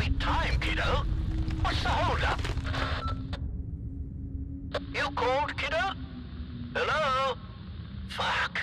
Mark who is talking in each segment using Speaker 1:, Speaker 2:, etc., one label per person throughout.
Speaker 1: sweet time, kiddo. What's the holdup? You called, kiddo? Hello? Fuck.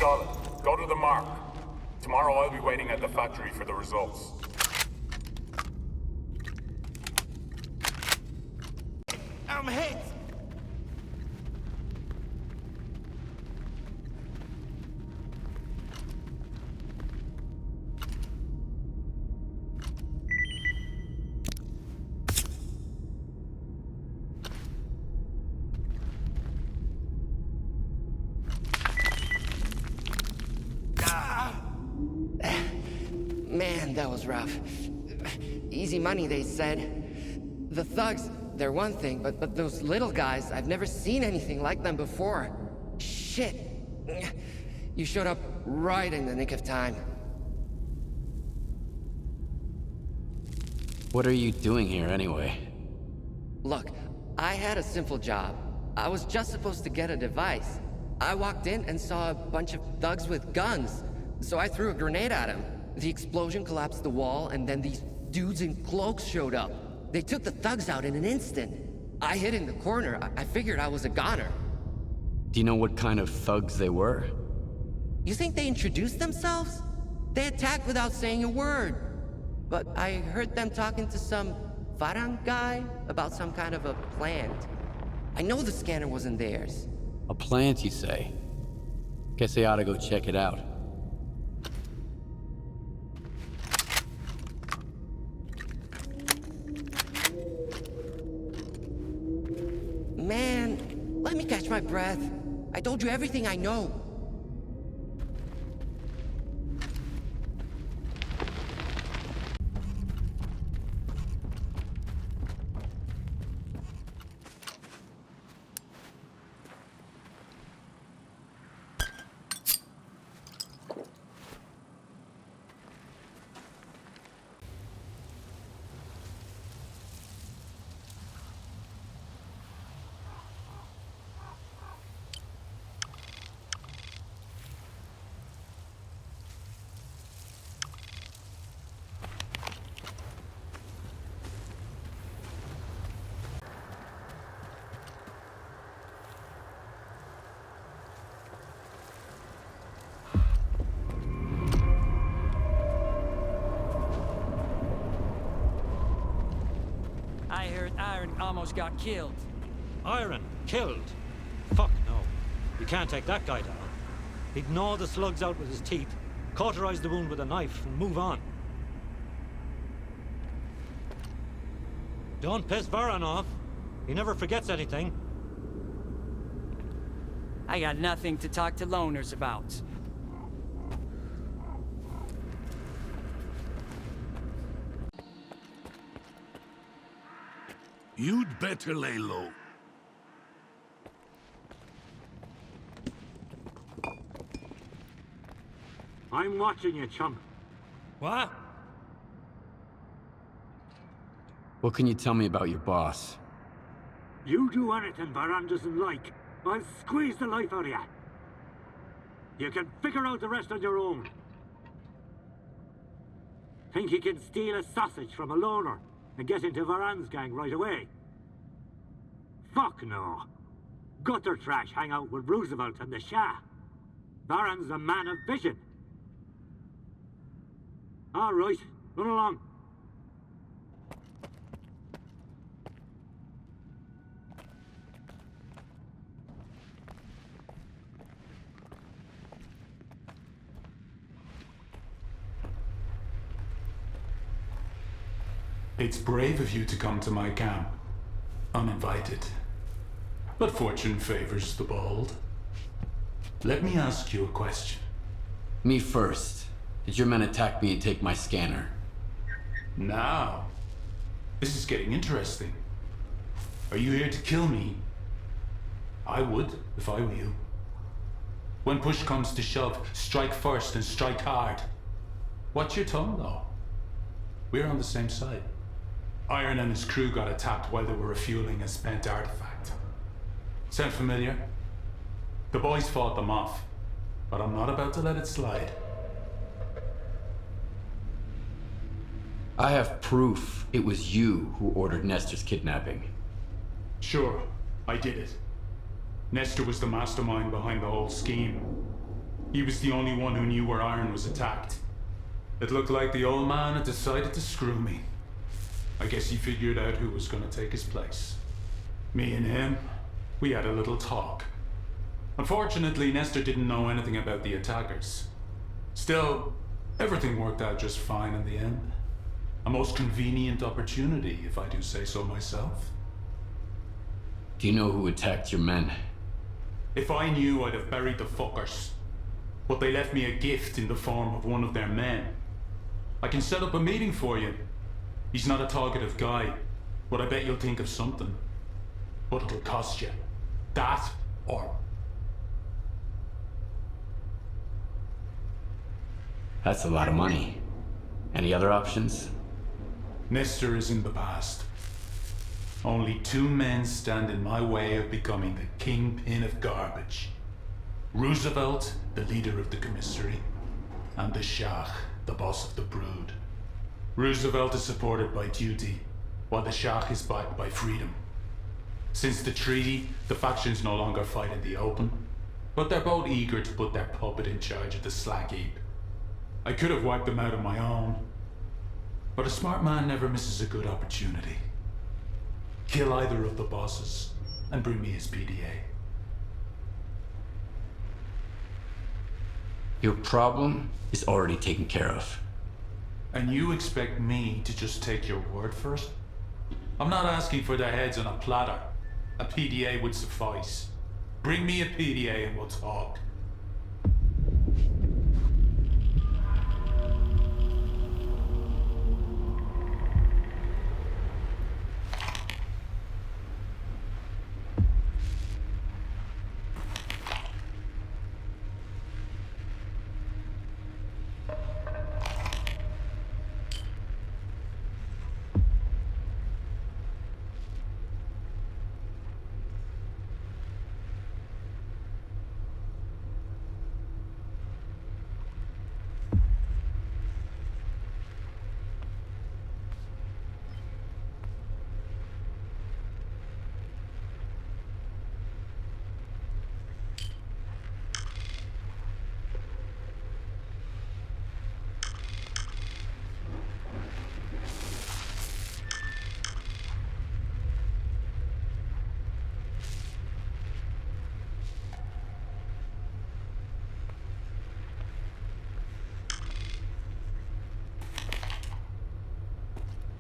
Speaker 2: Solid. Go to the mark. Tomorrow I'll be waiting at the factory for the results.
Speaker 3: I'm hit!
Speaker 4: Man, that was rough. Easy money, they said. The thugs, they're one thing, but those little guys, I've never seen anything like them before. Shit. You showed up right in the nick of time.
Speaker 5: What are you doing here anyway?
Speaker 4: Look, I had a simple job. I was just supposed to get a device. I walked in and saw a bunch of thugs with guns, so I threw a grenade at them. The explosion collapsed the wall, and then these dudes in cloaks showed up. They took the thugs out in an instant. I hid in the corner. I figured I was a goner.
Speaker 5: Do you know what kind of thugs they were?
Speaker 4: You think they introduced themselves? They attacked without saying a word. But I heard them talking to some Farang guy about some kind of a plant. I know the scanner wasn't theirs.
Speaker 5: A plant, you say? Guess I ought to go check it out.
Speaker 4: Man, let me catch my breath. I told you everything I know.
Speaker 6: I heard Iron almost got killed.
Speaker 7: Iron? Killed? Fuck no. You can't take that guy down. He'd gnaw the slugs out with his teeth, cauterize the wound with a knife, and move on. Don't piss Varan off. He never forgets anything.
Speaker 6: I got nothing to talk to loners about.
Speaker 3: You'd better lay low.
Speaker 7: I'm watching you, chump. What?
Speaker 5: What can you tell me about your boss?
Speaker 7: You do anything Varan doesn't like, I'll squeeze the life out of you. You can figure out the rest on your own. Think he can steal a sausage from a loner and get into Varan's gang right away? Fuck no. Gutter trash hang out with Roosevelt and the Shah. Varan's a man of vision. All right, run along.
Speaker 2: It's brave of you to come to my camp, uninvited. But fortune favors the bold. Let me ask you a question.
Speaker 5: Me first. Did your men attack me and take my scanner?
Speaker 2: Now, this is getting interesting. Are you here to kill me? I would, if I were you. When push comes to shove, strike first and strike hard. Watch your tongue, though. We're on the same side. Iron and his crew got attacked while they were refueling a spent artifact. Sound familiar? The boys fought them off, but I'm not about to let it slide.
Speaker 5: I have proof it was you who ordered Nestor's kidnapping.
Speaker 2: Sure, I did it. Nestor was the mastermind behind the whole scheme. He was the only one who knew where Iron was attacked. It looked like the old man had decided to screw me. I guess he figured out who was gonna take his place. Me and him, we had a little talk. Unfortunately, Nestor didn't know anything about the attackers. Still, everything worked out just fine in the end. A most convenient opportunity, if I do say so myself.
Speaker 5: Do you know who attacked your men?
Speaker 2: If I knew, I'd have buried the fuckers. But they left me a gift in the form of one of their men. I can set up a meeting for you. He's not a talkative guy, but I bet you'll think of something. But it'll cost you. That or...
Speaker 5: That's a lot of money. Any other options?
Speaker 2: Nestor is in the past. Only two men stand in my way of becoming the Kingpin of garbage. Roosevelt, the leader of the commissary, and the Shah, the boss of the brood. Roosevelt is supported by duty, while the Shah is backed by freedom. Since the treaty, the factions no longer fight in the open, but they're both eager to put their puppet in charge of the slag heap. I could have wiped them out on my own, But a smart man never misses a good opportunity. Kill either of the bosses and bring me his PDA.
Speaker 5: Your problem is already taken care of.
Speaker 2: And you expect me to just take your word for it? I'm not asking for their heads on a platter. A PDA would suffice. Bring me a PDA and we'll talk.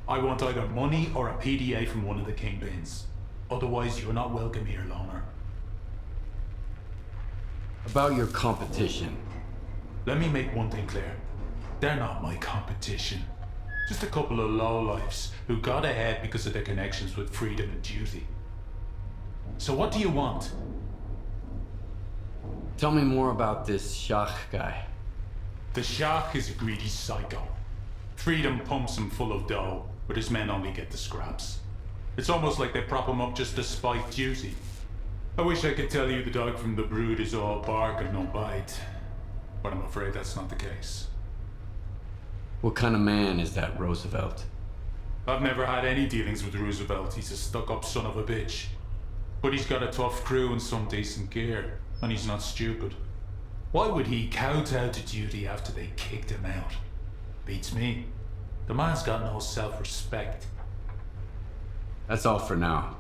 Speaker 2: I want either money or a PDA from one of the Kingpins. Otherwise, you're not welcome here, Loner.
Speaker 5: About your competition.
Speaker 2: Let me make one thing clear. They're not my competition. Just a couple of lowlifes who got ahead because of their connections with freedom and duty. So what do you want?
Speaker 5: Tell me more about this S.T.A.L.K.E.R guy.
Speaker 2: The Shark is a greedy psycho. Freedom pumps him full of dough, but his men only get the scraps. It's almost like they prop him up just to spite duty. I wish I could tell you the dog from the brood is all bark and no bite, but I'm afraid that's not the case.
Speaker 5: What kind of man is that Roosevelt?
Speaker 2: I've never had any dealings with Roosevelt. He's a stuck-up son of a bitch. But he's got a tough crew and some decent gear, and he's not stupid. Why would he kowtow to duty after they kicked him out? Beats me. The man's got no self-respect.
Speaker 5: That's all for now.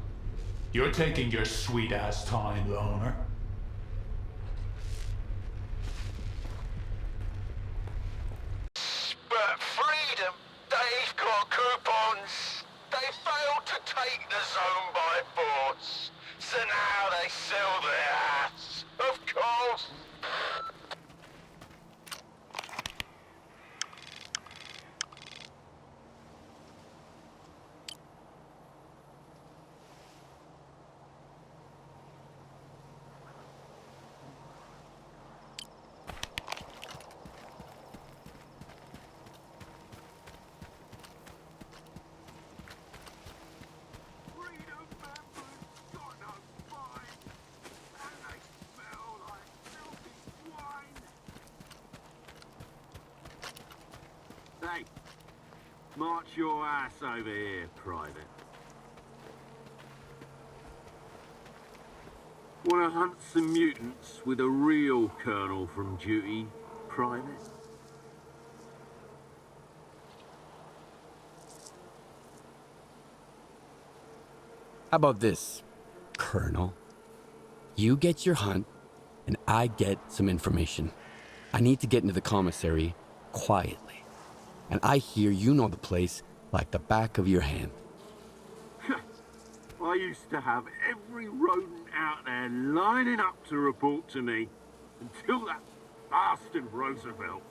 Speaker 2: You're taking your sweet-ass time, Loner.
Speaker 1: But freedom, they've got coupons. They failed to take the zone by force. So now they sell their ass. Of course.
Speaker 7: Hey, march your ass over here, Private. Wanna hunt some mutants with a real colonel from duty, Private?
Speaker 5: How about this, Colonel? You get your hunt, and I get some information. I need to get into the commissary quietly. And I hear you know the place like the back of your hand.
Speaker 7: I used to have every rodent out there lining up to report to me until that bastard Roosevelt.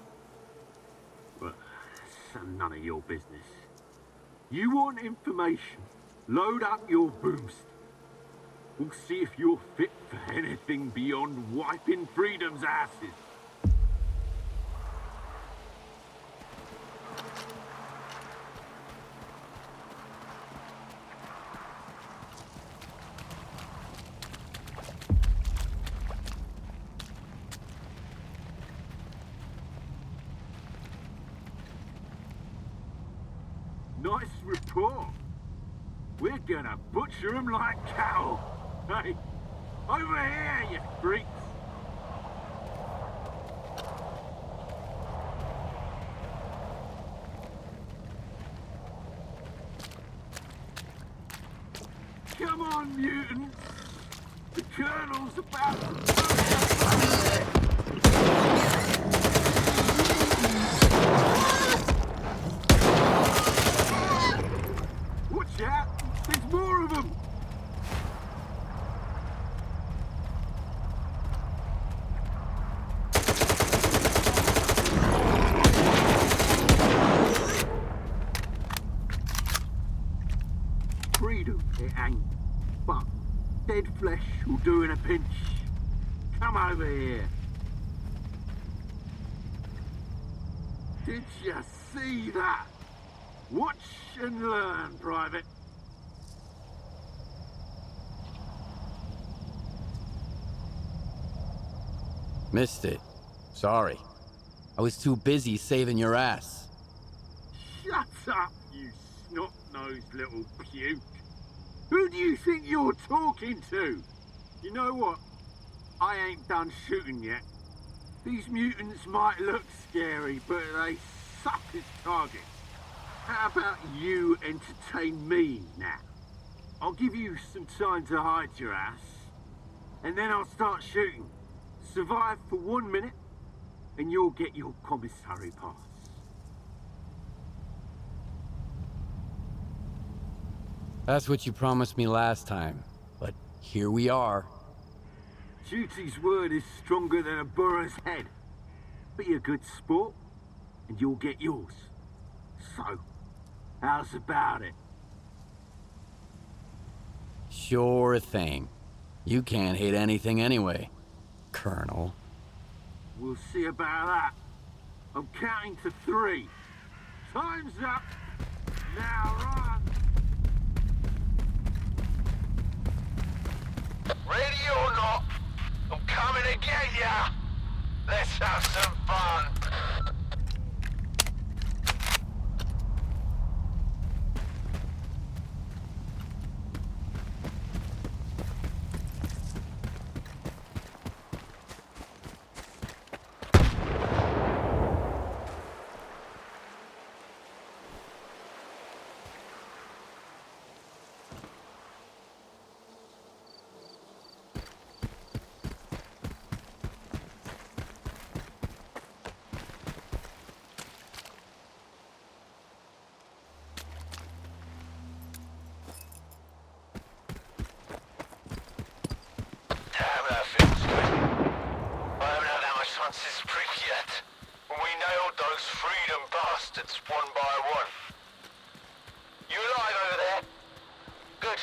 Speaker 7: But that's none of your business. You want information? Load up your boost. We'll see if you're fit for anything beyond wiping freedom's asses. Nice report. We're gonna butcher them like cattle. Hey, over here, you freaks.
Speaker 3: on, mutants! The Colonel's about to... Watch out! There's more of them! Freedom, it ain't. But dead flesh will do in a pinch. Come over here. Did you see that? Watch and learn, Private.
Speaker 5: Missed it. Sorry. I was too busy saving your ass.
Speaker 3: Shut up, you snot-nosed little puke. Who do you think you're talking to? You know what? I ain't done shooting yet. These mutants might look scary, but they suck as targets. How about you entertain me now? I'll give you some time to hide your ass, and then I'll start shooting. Survive for 1 minute, and you'll get your commissary pass.
Speaker 5: That's what you promised me last time, but here we are.
Speaker 3: Duty's word is stronger than a burro's head. Be a good sport, and you'll get yours. So, how's about it?
Speaker 5: Sure thing. You can't hate anything anyway, Colonel.
Speaker 3: We'll see about that. I'm counting to 3. Time's up. Now run.
Speaker 1: Ready or not, I'm coming to get ya! Let's have some fun! Damn, that feels good. I haven't had that much fun since Pripyat, when we nailed those freedom bastards one by one. You alive over there? Good.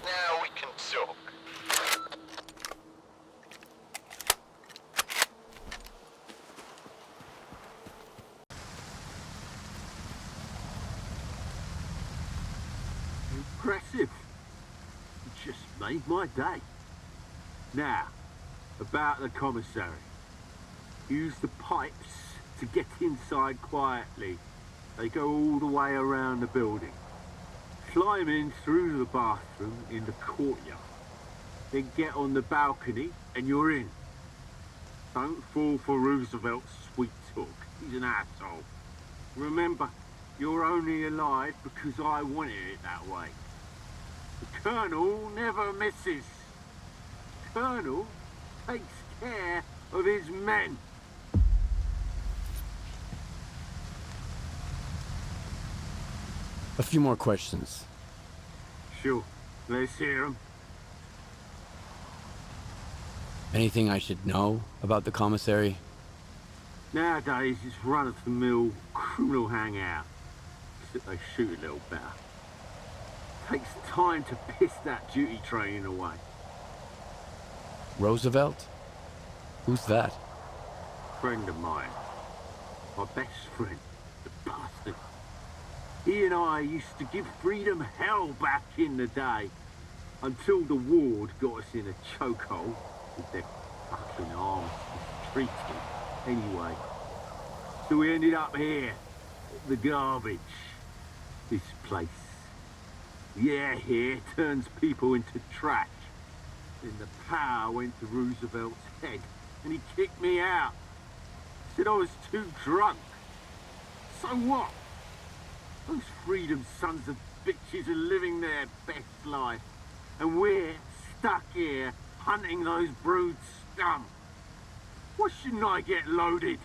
Speaker 1: Now we can talk.
Speaker 3: Impressive. You just made my day. Now, about the commissary. Use the pipes to get inside quietly. They go all the way around the building. Climb in through the bathroom in the courtyard. Then get on the balcony and you're in. Don't fall for Roosevelt's sweet talk. He's an asshole. Remember, you're only alive because I wanted it that way. The Colonel never misses. Colonel takes care of his men.
Speaker 5: A few more questions.
Speaker 3: Sure, let's hear 'em.
Speaker 5: Anything I should know about the commissary?
Speaker 3: Nowadays, it's run-of-the-mill criminal hangout. Except they shoot a little better. Takes time to piss that duty training away.
Speaker 5: Roosevelt? Who's that?
Speaker 3: Friend of mine. My best friend, the bastard. He and I used to give freedom hell back in the day. Until the ward got us in a chokehold with their fucking arms mistreated. Anyway, so we ended up here, the garbage. This place. The air here turns people into trash. Then the power went to Roosevelt's head, and he kicked me out. Said I was too drunk. So what? Those freedom sons of bitches are living their best life. And we're stuck here hunting those brood scum. Why shouldn't I get loaded?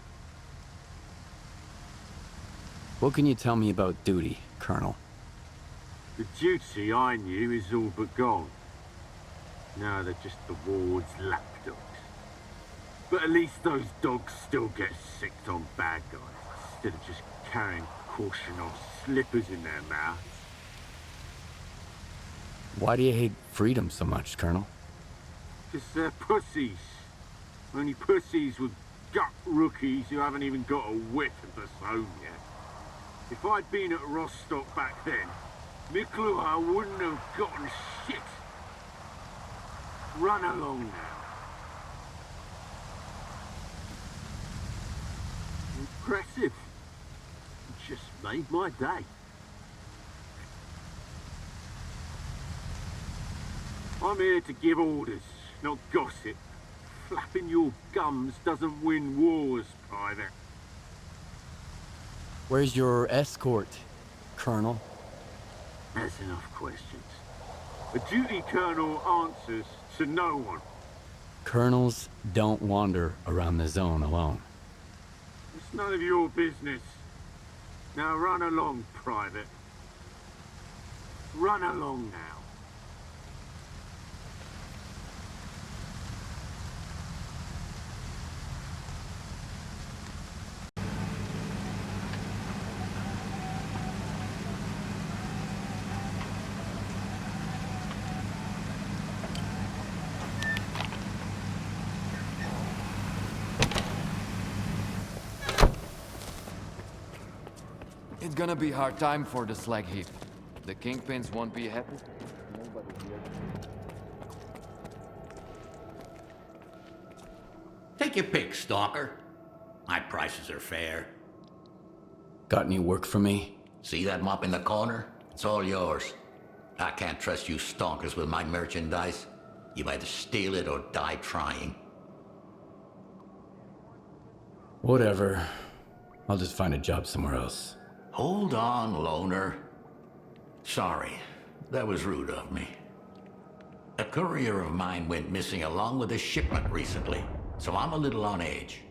Speaker 5: What can you tell me about duty, Colonel?
Speaker 3: The duty I knew is all but gone. Now they're just the ward's lapdogs. But at least those dogs still get sicked on bad guys, instead of just carrying caution or slippers in their mouths.
Speaker 5: Why do you hate freedom so much, Colonel?
Speaker 3: Because they're pussies. Only pussies with gut rookies who haven't even got a whiff of the zone yet. If I'd been at Rostock back then, Mikluha wouldn't have gotten shit. Run along now. Impressive. You just made my day. I'm here to give orders, not gossip. Flapping your gums doesn't win wars, Private.
Speaker 5: Where's your escort, Colonel?
Speaker 3: That's enough questions. A duty colonel answers to no one.
Speaker 5: Colonels don't wander around the zone alone.
Speaker 3: It's none of your business. Now run along, Private. Run along now.
Speaker 8: It's gonna be a hard time for the slag heap. The Kingpins won't be happy.
Speaker 9: Take your pick, Stalker. My prices are fair.
Speaker 5: Got any work for me?
Speaker 9: See that mop in the corner? It's all yours. I can't trust you stalkers with my merchandise. You either steal it or die trying.
Speaker 5: Whatever. I'll just find a job somewhere else.
Speaker 9: Hold on, loner. Sorry, that was rude of me. A courier of mine went missing along with a shipment recently, so I'm a little on edge.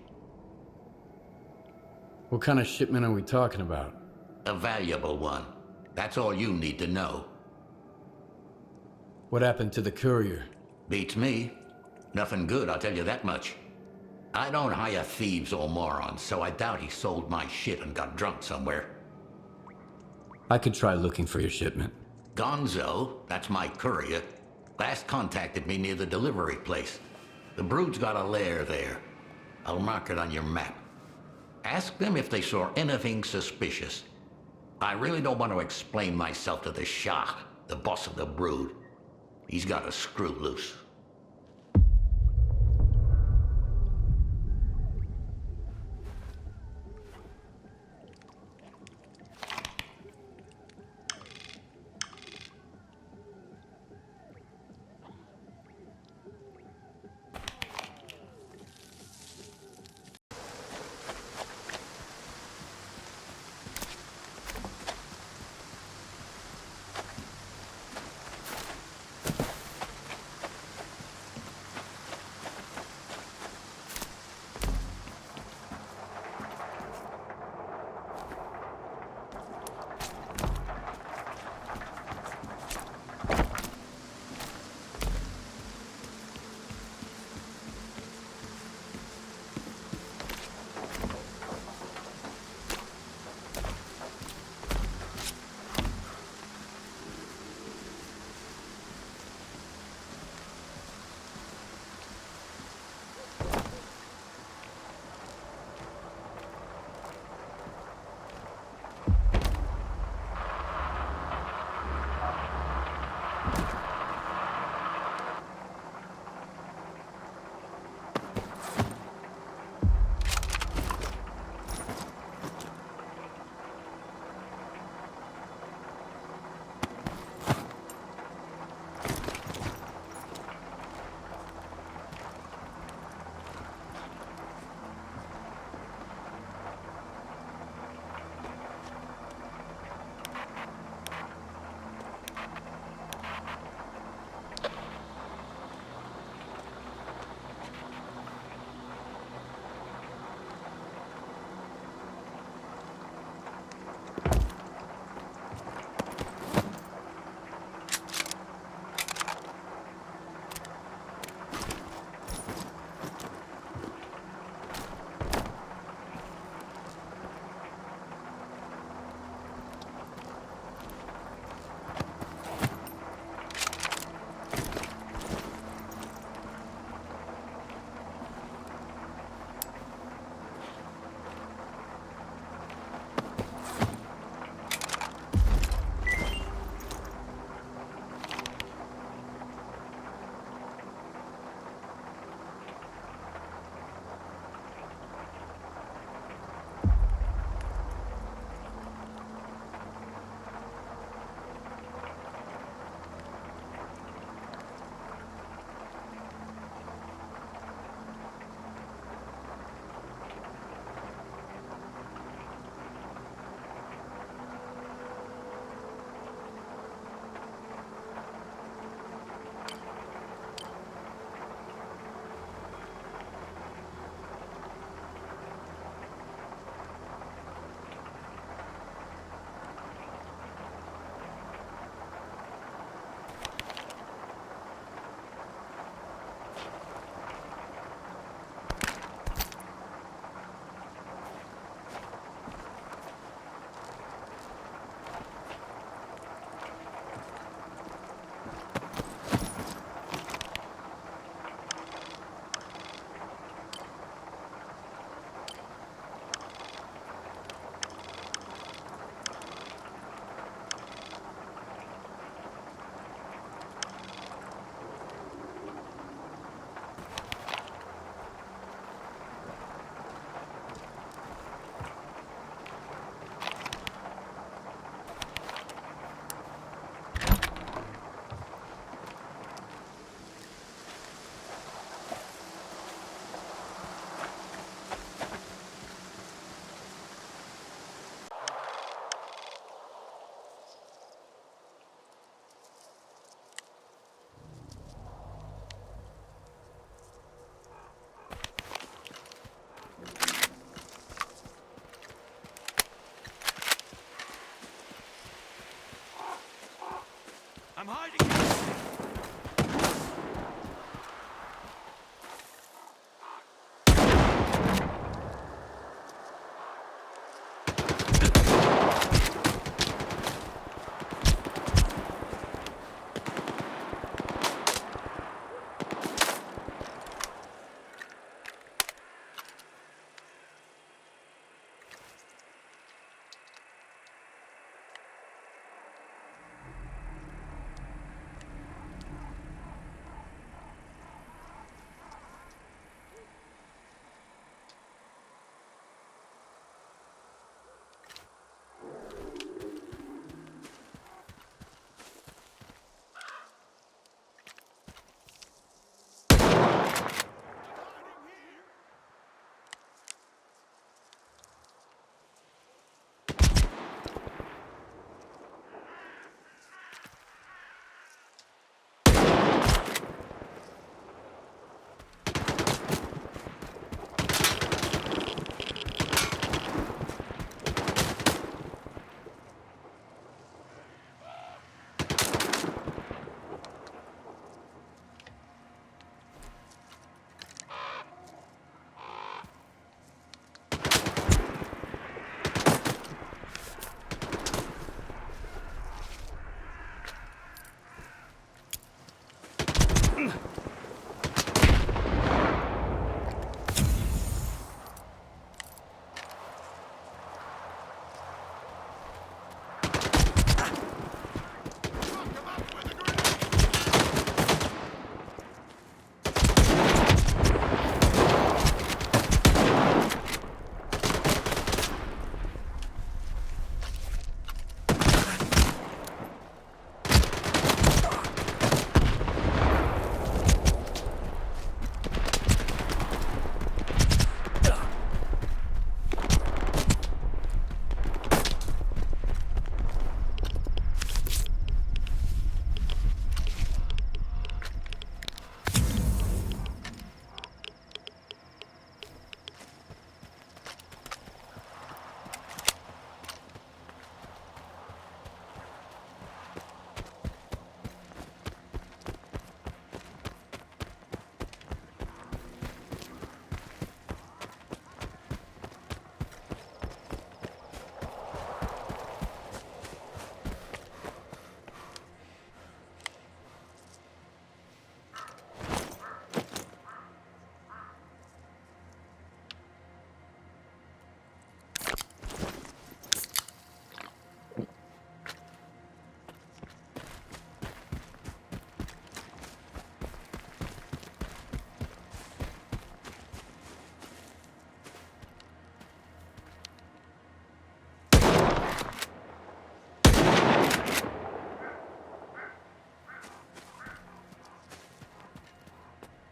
Speaker 5: What kind of shipment are we talking about?
Speaker 9: A valuable one. That's all you need to know.
Speaker 5: What happened to the courier?
Speaker 9: Beats me. Nothing good, I'll tell you that much. I don't hire thieves or morons, so I doubt he sold my shit and got drunk somewhere.
Speaker 5: I could try looking for your shipment.
Speaker 9: Gonzo, that's my courier, last contacted me near the delivery place. The brood's got a lair there. I'll mark it on your map. Ask them if they saw anything suspicious. I really don't want to explain myself to the Shah, the boss of the brood. He's got a screw loose.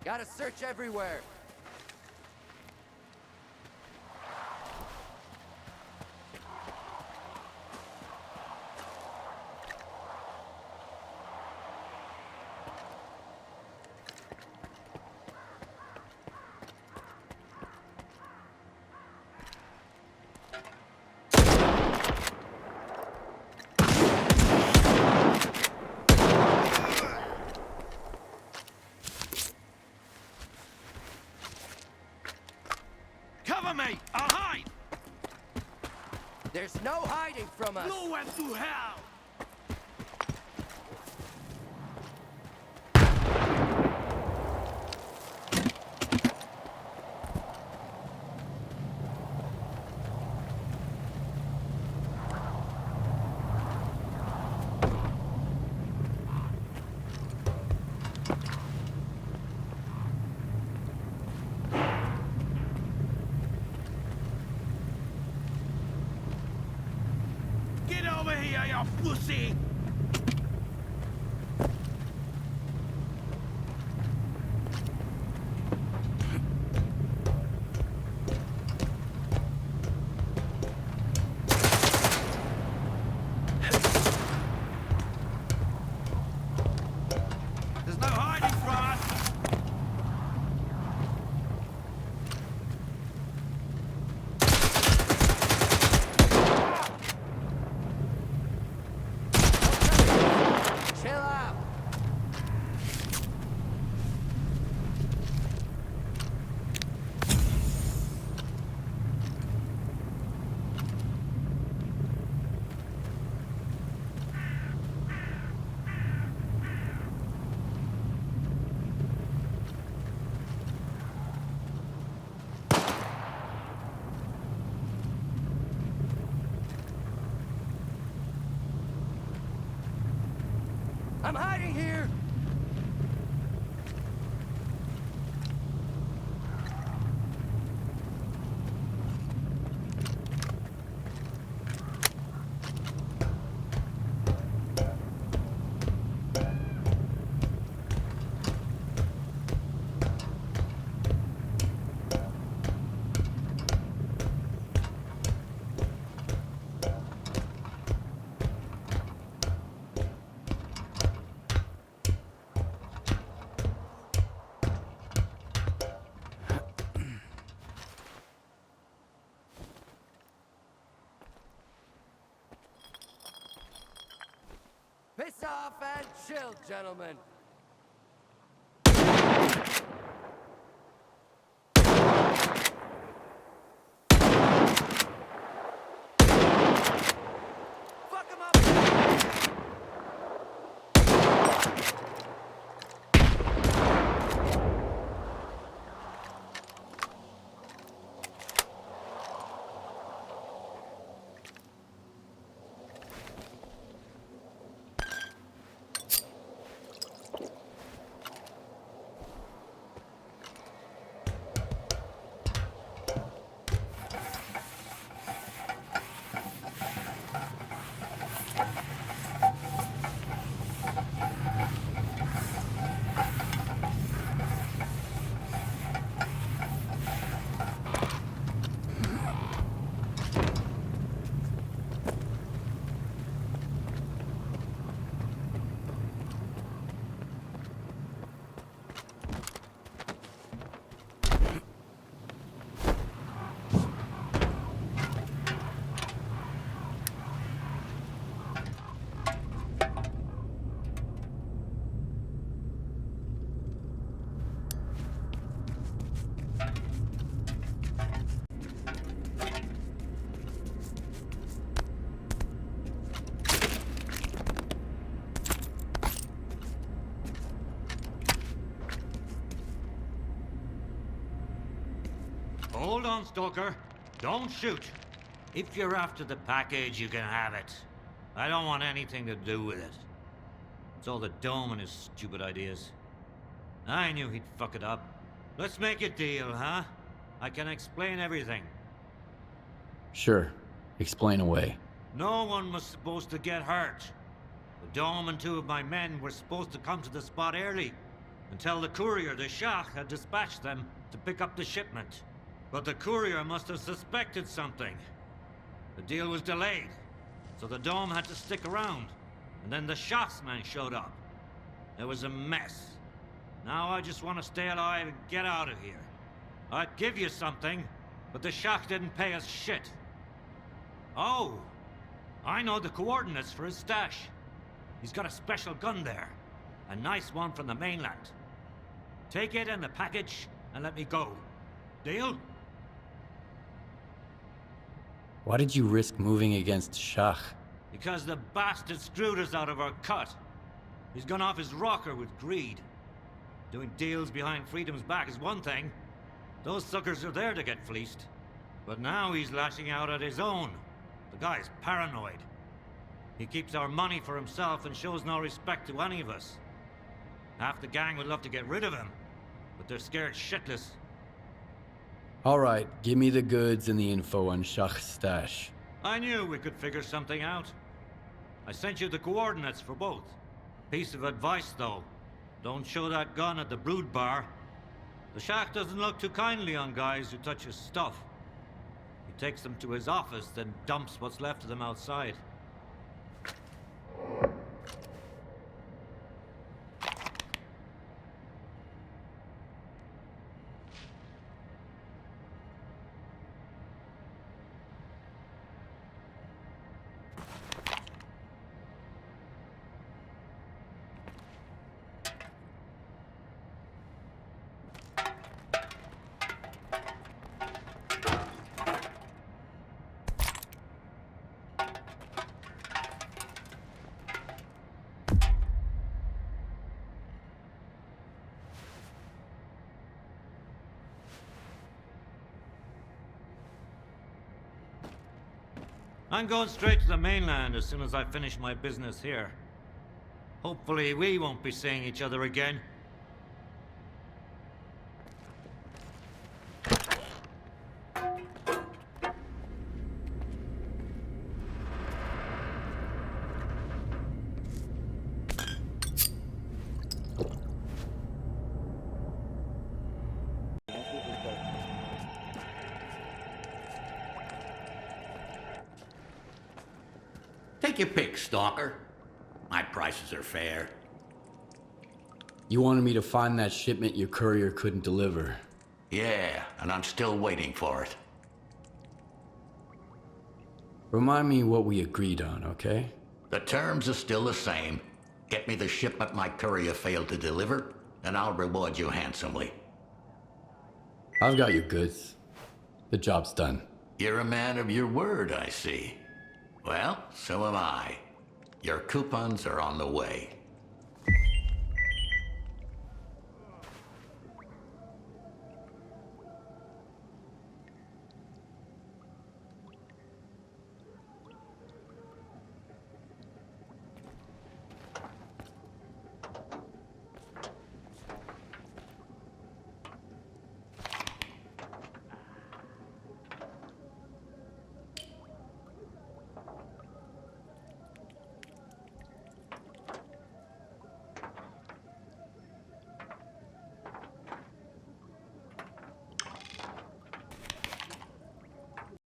Speaker 4: Gotta search everywhere.
Speaker 10: Cover me! I'll hide!
Speaker 4: There's no hiding from us.
Speaker 10: Nowhere to hell! Get over here, you pussy! There's no hiding from us!
Speaker 6: I'm hiding here! Piss off and chill, gentlemen. Fuck 'em up!
Speaker 11: Hold on, Stalker. Don't shoot. If you're after the package, you can have it. I don't want anything to do with it. It's all the Dome and his stupid ideas. I knew he'd fuck it up. Let's make a deal, huh? I can explain everything.
Speaker 5: Sure. Explain away.
Speaker 11: No one was supposed to get hurt. The Dome and two of my men were supposed to come to the spot early and tell the courier the Shah had dispatched them to pick up the shipment. But the courier must have suspected something. The deal was delayed, so the Dome had to stick around. And then the Shah's men showed up. It was a mess. Now I just want to stay alive and get out of here. I'd give you something, but the Shah didn't pay us shit. Oh, I know the coordinates for his stash. He's got a special gun there. A nice one from the mainland. Take it and the package, and let me go. Deal?
Speaker 5: Why did you risk moving against Shah?
Speaker 11: Because the bastard screwed us out of our cut. He's gone off his rocker with greed. Doing deals behind Freedom's back is one thing. Those suckers are there to get fleeced. But now he's lashing out at his own. The guy's paranoid. He keeps our money for himself and shows no respect to any of us. Half the gang would love to get rid of him, but they're scared shitless.
Speaker 5: Alright, give me the goods and the info on Shah's stash.
Speaker 11: I knew we could figure something out. I sent you the coordinates for both. Piece of advice, though. Don't show that gun at the Brood Bar. The Shah doesn't look too kindly on guys who touch his stuff. He takes them to his office, then dumps what's left of them outside. I'm going straight to the mainland as soon as I finish my business here. Hopefully we won't be seeing each other again.
Speaker 9: Take your pick, Stalker. My prices are fair.
Speaker 5: You wanted me to find that shipment your courier couldn't deliver.
Speaker 9: Yeah, and I'm still waiting for it.
Speaker 5: Remind me what we agreed on, okay?
Speaker 9: The terms are still the same. Get me the shipment my courier failed to deliver, and I'll reward you handsomely.
Speaker 5: I've got your goods. The job's done.
Speaker 9: You're a man of your word, I see. Well, so am I. Your coupons are on the way.